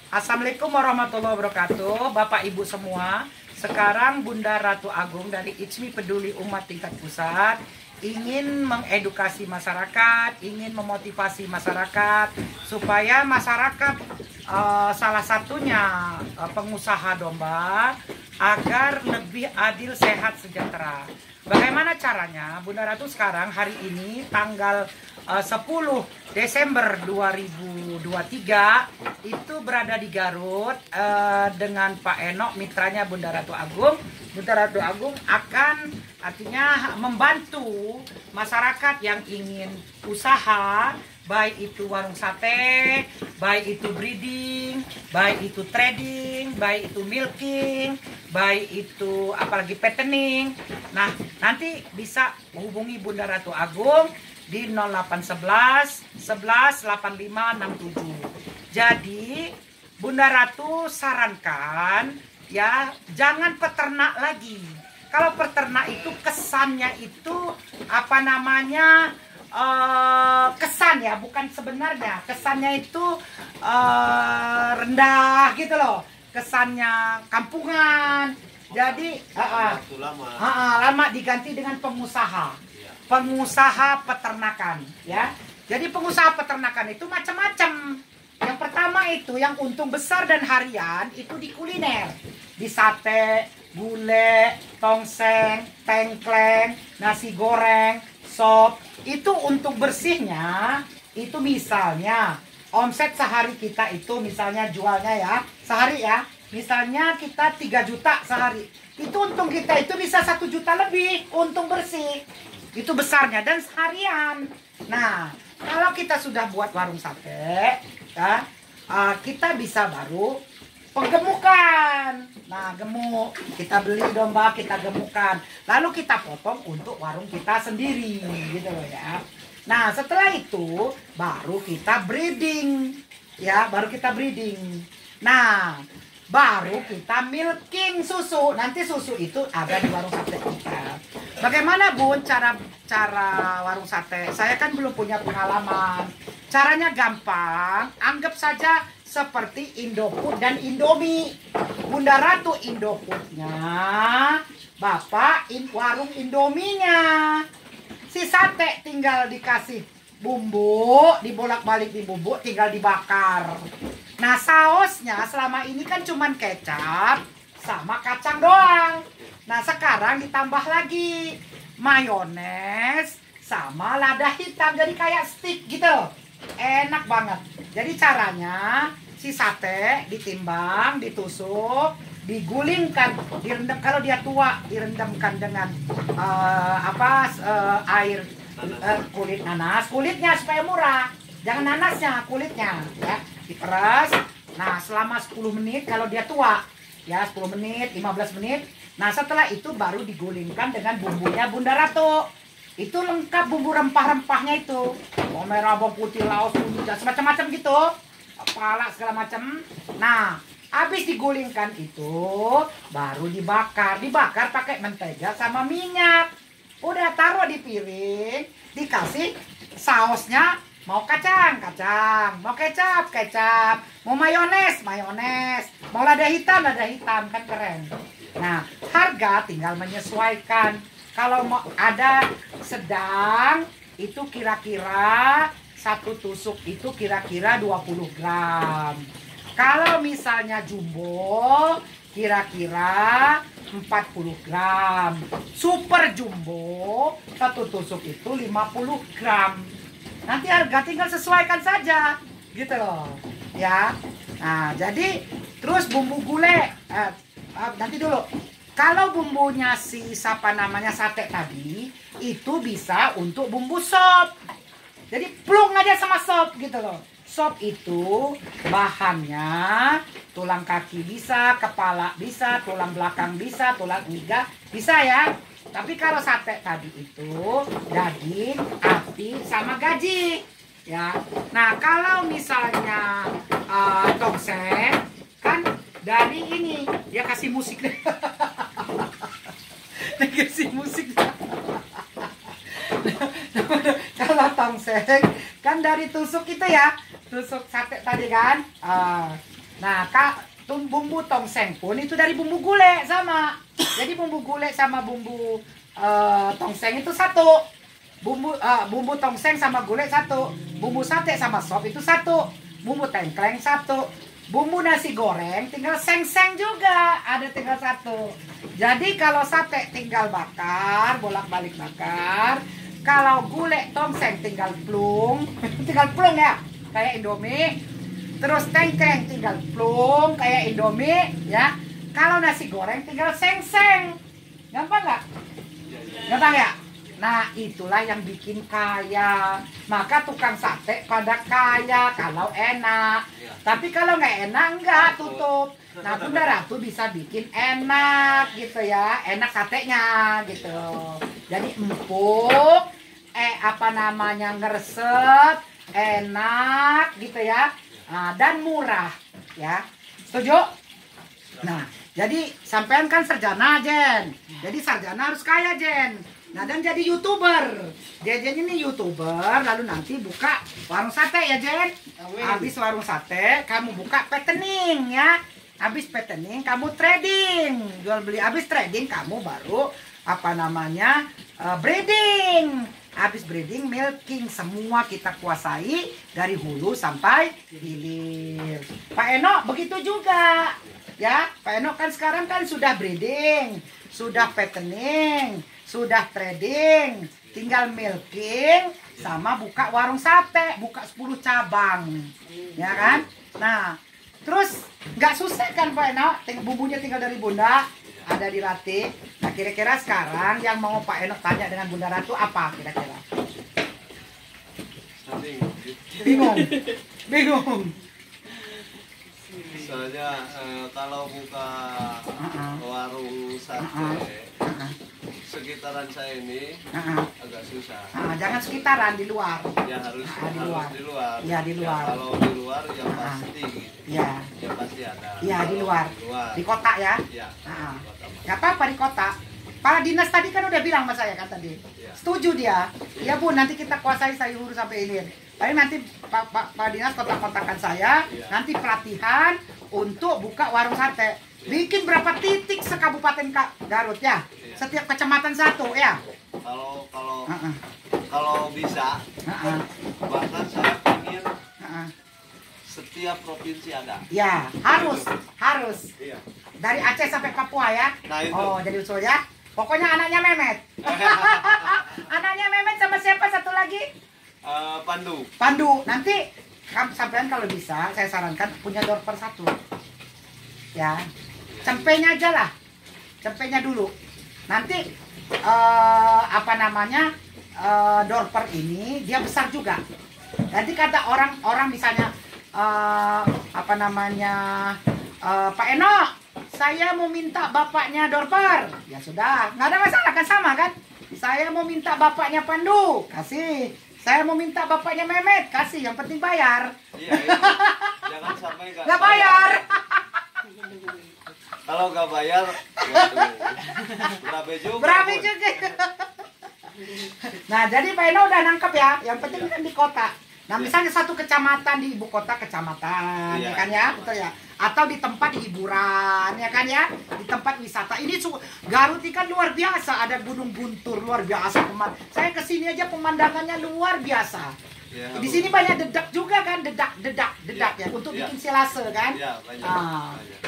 Assalamualaikum warahmatullahi wabarakatuh, Bapak Ibu semua. Sekarang Bunda Ratu Agung dari Itsmi Peduli Umat tingkat pusat ingin mengedukasi masyarakat, ingin memotivasi masyarakat supaya masyarakat salah satunya pengusaha domba agar lebih adil, sehat, sejahtera. Bagaimana caranya? Bunda Ratu sekarang hari ini tanggal 10 Desember 2023 itu berada di Garut dengan Pak Enok, mitranya Bunda Ratu Agung. Bunda Ratu Agung akan artinya membantu masyarakat yang ingin usaha, baik itu warung sate, baik itu breeding, baik itu trading, baik itu milking, baik itu apalagi fattening. Nah, nanti bisa menghubungi Bunda Ratu Agung di 0811 11 8567. Jadi Bunda Ratu sarankan ya, jangan peternak lagi. Kalau peternak itu kesannya itu apa namanya, kesan ya, bukan sebenarnya. Kesannya itu rendah gitu loh, kesannya kampungan. Jadi lama diganti dengan pengusaha peternakan ya. Jadi pengusaha peternakan itu macam-macam. Yang pertama itu yang untung besar dan harian itu di kuliner, di sate, gulai, tongseng, tengkleng, nasi goreng, sop. Itu untung bersihnya itu misalnya omset sehari kita itu misalnya jualnya ya sehari ya, misalnya kita 3 juta sehari, itu untung kita itu bisa 1 juta lebih untung bersih. Itu besarnya dan seharian. Nah, kalau kita sudah buat warung sate ya, kita bisa baru penggemukan. Nah, gemuk kita beli domba, kita gemukan, lalu kita potong untuk warung kita sendiri gitu loh ya. Nah, setelah itu baru kita breeding ya, baru kita breeding. Nah, baru kita milking susu. Nanti susu itu ada di warung sate kita. Bagaimana Bun cara warung sate? Saya kan belum punya pengalaman. Caranya gampang, anggap saja seperti Indofood dan Indomie. Bunda Ratu Indofoodnya, Bapak warung Indominya. Si sate tinggal dikasih bumbu, dibolak-balik di bumbu, tinggal dibakar. Nah, sausnya selama ini kan cuman kecap sama kacang doang. Nah, sekarang ditambah lagi mayones sama lada hitam, jadi kayak stick gitu. Enak banget. Jadi caranya si sate ditimbang, ditusuk, digulingkan, direndam. Kalau dia tua direndamkan dengan air kulit nanas, kulitnya supaya murah. Jangan nanasnya, kulitnya ya. Diperas. Nah, selama 10 menit kalau dia tua ya, 10 menit, 15 menit. Nah, setelah itu baru digulingkan dengan bumbunya Bunda Ratu. Itu lengkap bumbu rempah-rempahnya itu. Bawang merah, bawang putih, laos, kunyit, semacam-macam gitu. Kepala segala macam. Nah, habis digulingkan itu baru dibakar. Dibakar pakai mentega sama minyak. Udah taruh di piring, dikasih sausnya. Mau kacang, mau kecap, mau mayones, mau lada hitam, kan keren. Nah, harga tinggal menyesuaikan. Kalau mau ada sedang, itu kira-kira satu tusuk itu kira-kira 20 gram. Kalau misalnya jumbo, kira-kira 40 gram. Super jumbo, satu tusuk itu 50 gram. Nanti harga tinggal sesuaikan saja gitu loh ya. Nah, jadi terus bumbu gulai nanti dulu. Kalau bumbunya siapa namanya sate tadi itu bisa untuk bumbu sop. Jadi plung aja sama sop gitu loh. Sop itu bahannya tulang kaki bisa, kepala bisa, tulang belakang bisa, tulang iga bisa ya. Tapi kalau sate tadi itu daging, ati, sama gaji ya. Nah, kalau misalnya tongseng kan dari ini dia kasih musik deh. Dia kasih musik. Kalau tongseng kan dari tusuk itu ya, tusuk sate tadi kan. Nah, bumbu tongseng pun itu dari bumbu gulai sama. Jadi bumbu gulai sama bumbu tongseng itu satu. Bumbu tongseng sama gulai satu. Bumbu sate sama sop itu satu. Bumbu tengkleng satu. Bumbu nasi goreng tinggal seng-seng juga, ada tinggal satu. Jadi kalau sate tinggal bakar, bolak-balik bakar. Kalau gulai tongseng tinggal plung, tinggal plung ya, kayak Indomie. Terus tengkleng tinggal plung kayak Indomie ya. Kalau nasi goreng tinggal seng-seng. Gampang nggak? Gampang ya? Nah, itulah yang bikin kaya. Maka tukang sate pada kaya kalau enak. Tapi kalau nggak enak, nggak tutup. Nah, Bunda Ratu bisa bikin enak gitu ya. Enak satenya gitu. Jadi empuk, ngeresep, enak gitu ya. Nah, dan murah ya. Setuju? Nah, jadi sampean kan sarjana, Jen. Jadi sarjana harus kaya, Jen. Nah, dan jadi YouTuber. Jen ini YouTuber, lalu nanti buka warung sate ya, Jen. Habis warung sate, kamu buka petening ya. Habis petening, kamu trading. Jual beli, habis trading, kamu baru breeding. Habis breeding, milking. Semua kita kuasai dari hulu sampai hilir. Pak Eno begitu juga. Ya, Pak Eno kan sekarang kan sudah breeding, sudah fattening, sudah trading, tinggal milking sama buka warung sate, buka 10 cabang. Ya kan? Nah, terus nggak susah kan Pak Eno? Bumbunya tinggal dari Bunda, ada di Rati. Nah, kira-kira sekarang yang mau Pak Eno tanya dengan Bunda Ratu apa kira-kira? Bingung. Bingung. Soalnya kalau buka warung sate sekitaran saya ini agak susah. Jangan sekitaran, di luar. Ya harus di luar. Di luar. Ya di luar. Ya, kalau di luar ya pasti gitu. Ya. Ya pasti ada. Ya di luar. Di kota ya. Ya. Nggak apa-apa di kota. Pak Dinas tadi kan udah bilang sama saya kan tadi. Ya. Setuju dia. Ya Bu, nanti kita kuasai sayur sampai hilir. Tapi nanti Pak Dinas kontak-kontakkan saya. Ya. Nanti pelatihan untuk buka warung sate. Bikin berapa titik sekabupaten Garut ya? Setiap kecamatan satu ya. Kalau bisa, bahkan saya ingin setiap provinsi ada. Ya, harus. Iya. Dari Aceh sampai Papua ya. Nah, itu. Oh, jadi usul ya. Pokoknya anaknya Memet. Anaknya Memet sama siapa satu lagi? Pandu. Nanti sampean kalau bisa, saya sarankan punya dorper satu. Ya. Cempenya aja lah. Cempenya dulu. Nanti dorper ini dia besar juga. Nanti kata orang misalnya Pak Eno, saya mau minta bapaknya dorper. Ya sudah, nggak ada masalah kan, sama kan? Saya mau minta bapaknya Pandu, kasih. Saya mau minta bapaknya Memet, kasih. Yang penting bayar. Iya. Jangan sampai nggak bayar. Kalau nggak bayar, waduh, berabe juga. Nah, jadi Pak Eno udah nangkep ya. Yang penting kan di kota. Nah, misalnya satu kecamatan di ibu kota kecamatan, ya kan ya, betul ya. Atau di tempat hiburan, ya kan ya, di tempat wisata. Ini Garut ini kan luar biasa. Ada Gunung Guntur luar biasa. Saya kesini aja pemandangannya luar biasa. Ya, di sini banyak dedak juga kan, dedak ya, untuk bikin silase kan. Ya, banyak.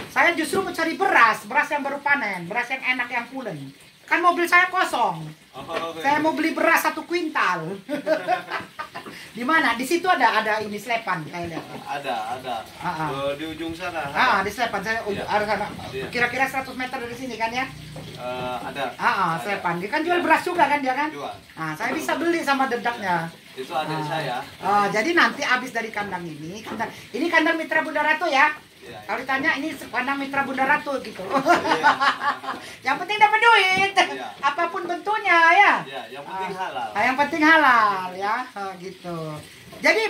Saya justru mencari beras yang baru panen, beras yang enak, yang pulen. Kan mobil saya kosong. Saya mau beli beras 1 kuintal. Di mana? Di situ ada ini Slepan, saya lihat. Ada. Di ujung sana. Di Slepan, saya ada sana. Kira-kira 100 meter dari sini kan ya? Ada. Slepan. Dia kan jual beras juga kan dia kan? Jual. Saya bisa beli sama dedaknya. Itu adik saya. Jadi nanti habis dari kandang ini kandang Mitra Bunda Ratu ya. Ya. Kalau ditanya ini kandang Mitra Bunda Ratu gitu. Yang penting dapat duit. Ya. Apapun bentuknya ya. Ya, yang penting halal. Yang penting halal ya, gitu. Jadi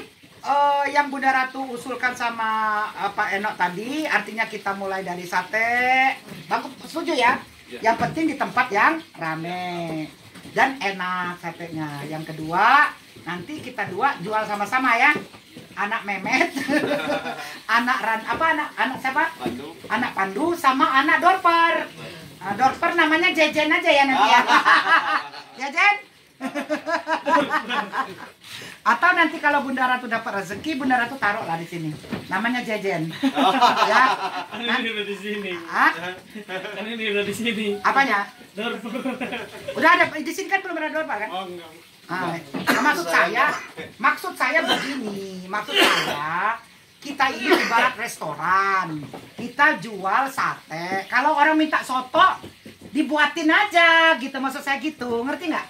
yang Bunda Ratu usulkan sama Pak Eno tadi, artinya kita mulai dari sate. Bang, setuju ya? Ya. Yang penting di tempat yang rame dan enak satenya. Yang kedua, nanti kita jual sama-sama ya. anak Memet, anak siapa? Pandu. Anak Pandu sama anak Dorper. Dorper namanya Jejen aja ya nanti ya. Jejen. Atau nanti kalau Bunda Ratu dapat rezeki, Bunda Ratu taruh lah di sini. Namanya Jejen. Ya. Kan ini udah di sini. Hah? Kan ini udah di sini. Apanya? Dorper. Udah ada di sini kan belum ada Dorper kan? Oh enggak. Maksud saya begini, maksud saya kita ini ibarat restoran, kita jual sate. Kalau orang minta soto, dibuatin aja gitu, maksud saya gitu, ngerti nggak?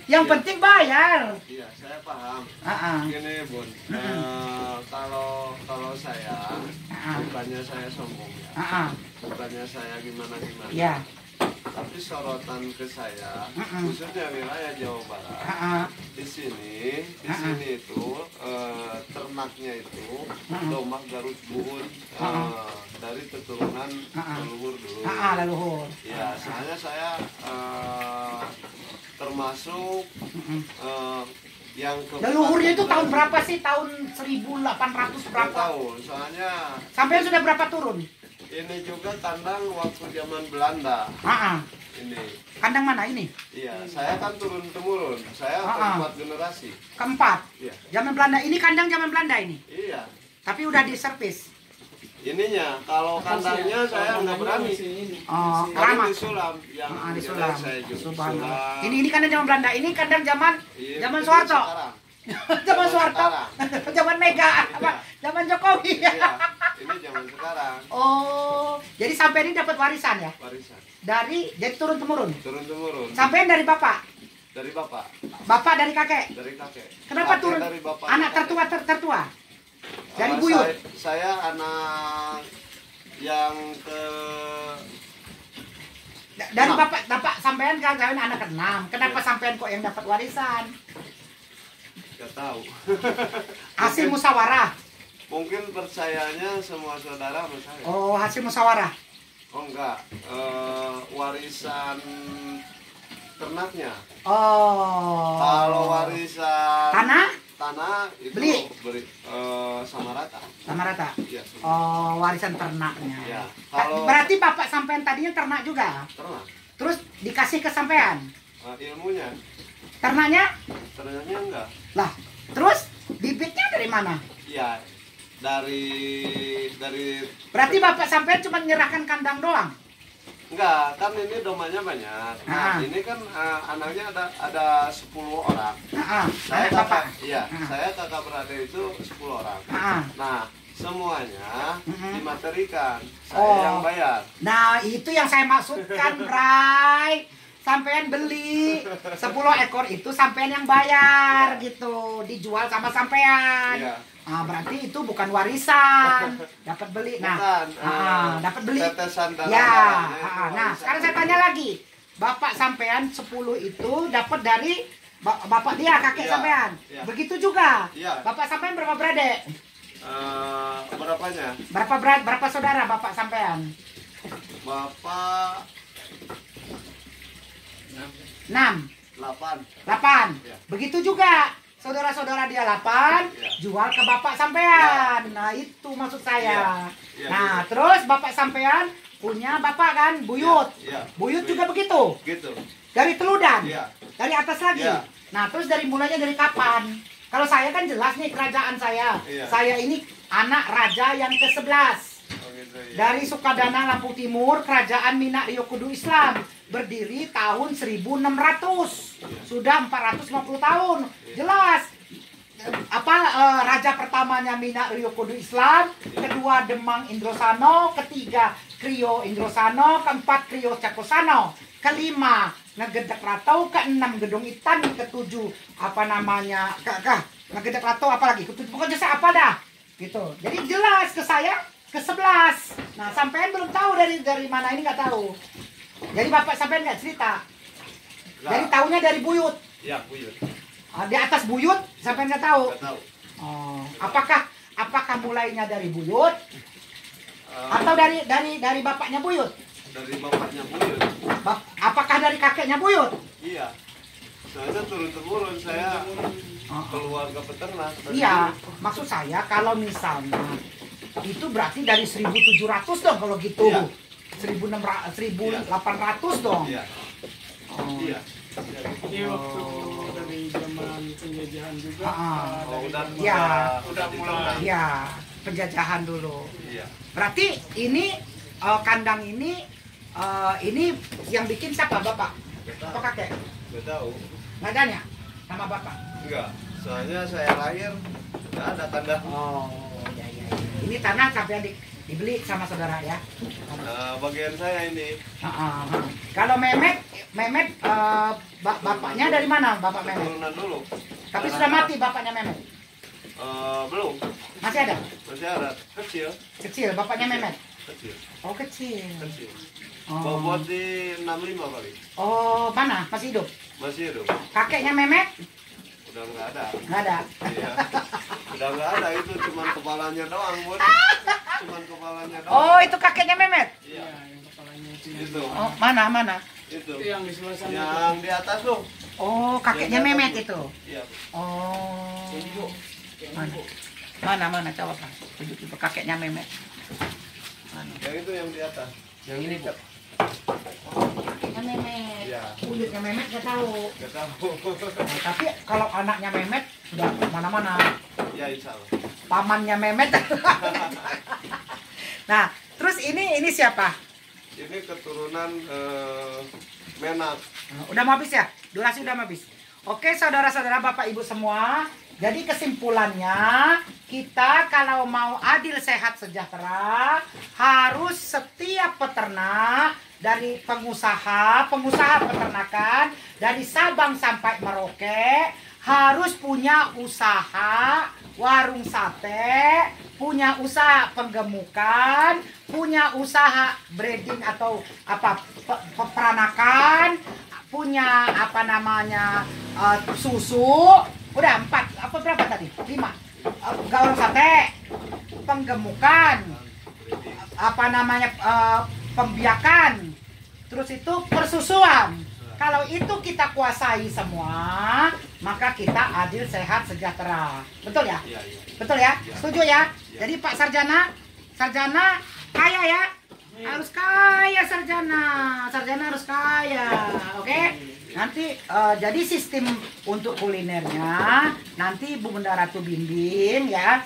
Yang penting bayar. Iya, saya paham. Ah. Gini Bun, kalau saya bukannya saya sombong ya, bukannya saya gimana. Ya. Tapi sorotan ke saya, khususnya wilayah Jawa Barat, di sini itu ternaknya itu domba Garut Buhun dari keturunan leluhur dulu. Leluhur. Ya, soalnya saya termasuk yang leluhurnya itu tahun berapa sih? Tahun 1800 berapa? Tahu, soalnya sampai sudah berapa turun? ini juga kandang waktu zaman Belanda. Ini. Kandang mana ini? Iya, saya kan turun temurun. Saya keempat generasi. Keempat. Iya. Zaman Belanda. Ini kandang zaman Belanda ini. Iya. Tapi udah diservis. Ininya, kalau kandangnya saya nggak berani. Oh, Kami keramat. disulam, yang Disulam. saya juga Subhanallah. Ini kandang zaman Belanda. Ini kandang zaman zaman ini Soeharto. sekarang. Zaman Soeharto. Zaman Mega. Iya. Zaman Jokowi. Iya, ini zaman sekarang. Oh, jadi sampai ini dapat warisan ya? Warisan. Jadi turun temurun. Turun temurun. Sampai dari bapak. Dari bapak. Bapak dari kakek. Dari kakek. Kenapa Kakek turun? dari bapak. Anak tertua tertua. Dari buyut. Saya anak yang ke dari bapak sampean kan anak ke-6. Kenapa sampean kok yang dapat warisan? Gak tahu. Hasil musyawarah. Mungkin percayanya semua saudara sama saya. Oh, hasil musyawarah. Oh enggak, warisan ternaknya. Oh. Kalau warisan tanah itu beri sama rata. Sama rata. Iya. Oh, warisan ternaknya. Ya. Kalau berarti bapak sampean tadinya ternak juga. ternak, Terus dikasih ke sampean. ilmunya, Ternaknya? ternaknya enggak. Lah, terus bibitnya dari mana? Iya, dari Berarti bapak sampean cuma menyerahkan kandang doang. enggak, kan ini domanya banyak. Nah, ini kan anaknya ada 10 orang. Saya Anak bapak. Iya, saya kakak beradik itu 10 orang. Nah, semuanya dimaterikan. Saya yang bayar. Nah, itu yang saya maksudkan, Bray. Sampean beli 10 ekor itu sampean yang bayar gitu, dijual sama sampean. Iya. Ah, berarti itu bukan warisan, dapat beli. Nah, dapat beli. Tetesan darah Ya. darahnya Nah, sekarang saya tanya lagi. Bapak sampean 10 itu dapat dari bapak dia, kakek Iya. sampean. Iya. Begitu juga. Iya. Bapak sampean berapa beradik? Berapanya? Berapa saudara bapak sampean? Bapak 6. 8. Ya. Begitu juga. Saudara-saudara dia 8, Ya. jual ke bapak sampean. Nah, itu maksud saya. Ya. Nah, terus bapak sampean punya bapak kan, buyut. Ya. Buyut juga begitu. Gitu. Dari teludan. Ya. Dari atas lagi. Ya. Nah, terus mulanya dari kapan? Kalau saya kan jelas nih kerajaan saya. Ya. Saya ini anak raja yang ke-11. Oh, gitu, ya. Dari Sukadana Lampung Timur, kerajaan Minak Rio Kudu Islam. Berdiri tahun 1600. Sudah 450 tahun. Jelas. Raja pertamanya Minak Rio Kudu Islam, kedua Demang Indrosano, ketiga Krio Indrosano, keempat Krio Cakosano, kelima Ngegedek Ratau, keenam Gedung Itan, ketujuh Ngegedek Ratau apalagi ketujuh, pokoknya saya apa dah gitu. Jadi jelas ke saya ke-11. Nah, sampean belum tahu dari mana ini, nggak tahu. Jadi bapak sampean nggak cerita. Dari tahunya dari buyut. Ya, buyut. Di atas buyut sampean nggak tahu. Nggak tahu. Oh, apakah mulainya dari buyut atau dari bapaknya buyut? Dari bapaknya buyut. Apakah dari kakeknya buyut? Iya. Soalnya turun temurun saya keluarga peternak. Iya, maksud saya kalau misalnya itu berarti dari 1.700 dong kalau gitu. Iya. 1.600, 1.800 dong. Iya. Oh. Iya. Ini waktu dari zaman penjajahan juga. Oh, udah Iya. udah mulai. Iya, penjajahan dulu. Iya. Berarti ini kandang ini yang bikin siapa, Bapak? Atau kakek? Nggak tahu. Nggak ada ya? Nama Bapak? Enggak. Soalnya saya lahir nggak ada tanda. Oh, iya, iya. Ini tanah sampai dibeli sama saudara ya? Bagian saya ini. Kalau Mehmet bapaknya dari mana, Bapak Mehmet? Turunan dulu. Tapi sudah mati bapaknya Mehmet? Belum. Masih ada? Masih ada. Kecil. Kecil, bapaknya Mehmet? Kecil. Oh, kecil. Kecil. Oh, Bobot di 65 kali. oh mana? Masih hidup? Masih hidup. Kakeknya Mehmet? Udah nggak ada. Nggak ada. Iya. Udah nggak ada, itu cuman kepalanya doang, Bun. Cuman kepalanya doang. Oh, itu kakeknya Mehmet? Iya. Yang kepalanya itu. Itu. Oh, mana? Itu. Itu yang di sebelah sana. Yang di atas tuh. Oh, kakeknya Yang di atas Mehmet tuh. itu? Iya. Oh. Mana coba Pak? Tunjukin ke kakeknya Mehmet. Mana? Yang itu yang di atas. Yang ini, Bu. Kakeknya Mehmet. Iya. Kulitnya Mehmet nggak tahu. Nggak tahu. Nah, tapi kalau anaknya Mehmet sudah mana-mana. Ya, insya Allah. Pamannya Mehmet. Nah, terus ini siapa? Ini keturunan Menak. Udah mau habis ya? Durasi udah mau habis. Oke, saudara-saudara, Bapak Ibu semua. Jadi kesimpulannya, kita kalau mau adil, sehat, sejahtera, harus setiap peternak, dari pengusaha peternakan, dari Sabang sampai Merauke, harus punya usaha warung sate, punya usaha penggemukan, punya usaha breeding atau peternakan, punya susu. Udah 4, berapa tadi? 5. Warung sate, penggemukan, pembiakan, terus itu persusuan. Kalau itu kita kuasai semua, maka kita adil, sehat, sejahtera. Betul ya? Iya, iya. Betul ya? Iya. Setuju ya? Iya. Jadi Pak Sarjana kaya ya? Harus kaya Sarjana harus kaya. Oke? Nanti jadi sistem untuk kulinernya nanti Bu Bunda Ratu bimbing ya.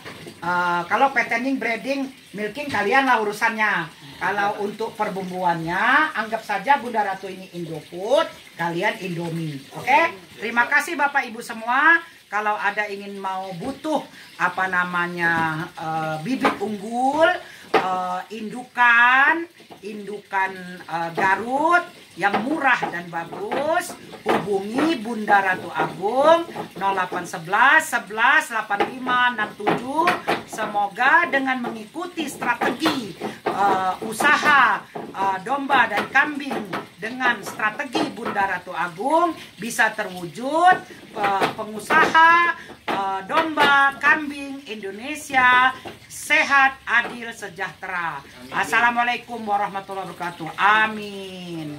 Kalau petending, breeding, milking kalian lah urusannya. Kalau untuk perbumbuannya anggap saja Bunda Ratu ini Indofood, kalian Indomie. Oke? Terima kasih Bapak Ibu semua. Kalau ada ingin butuh bibit unggul, indukan Garut yang murah dan bagus, hubungi Bunda Ratu Agung 0811 11 85 67. Semoga dengan mengikuti strategi usaha domba dan kambing dengan strategi Bunda Ratu Agung bisa terwujud pengusaha domba kambing Indonesia sehat, adil, sejahtera. Assalamualaikum warahmatullahi wabarakatuh. Amin.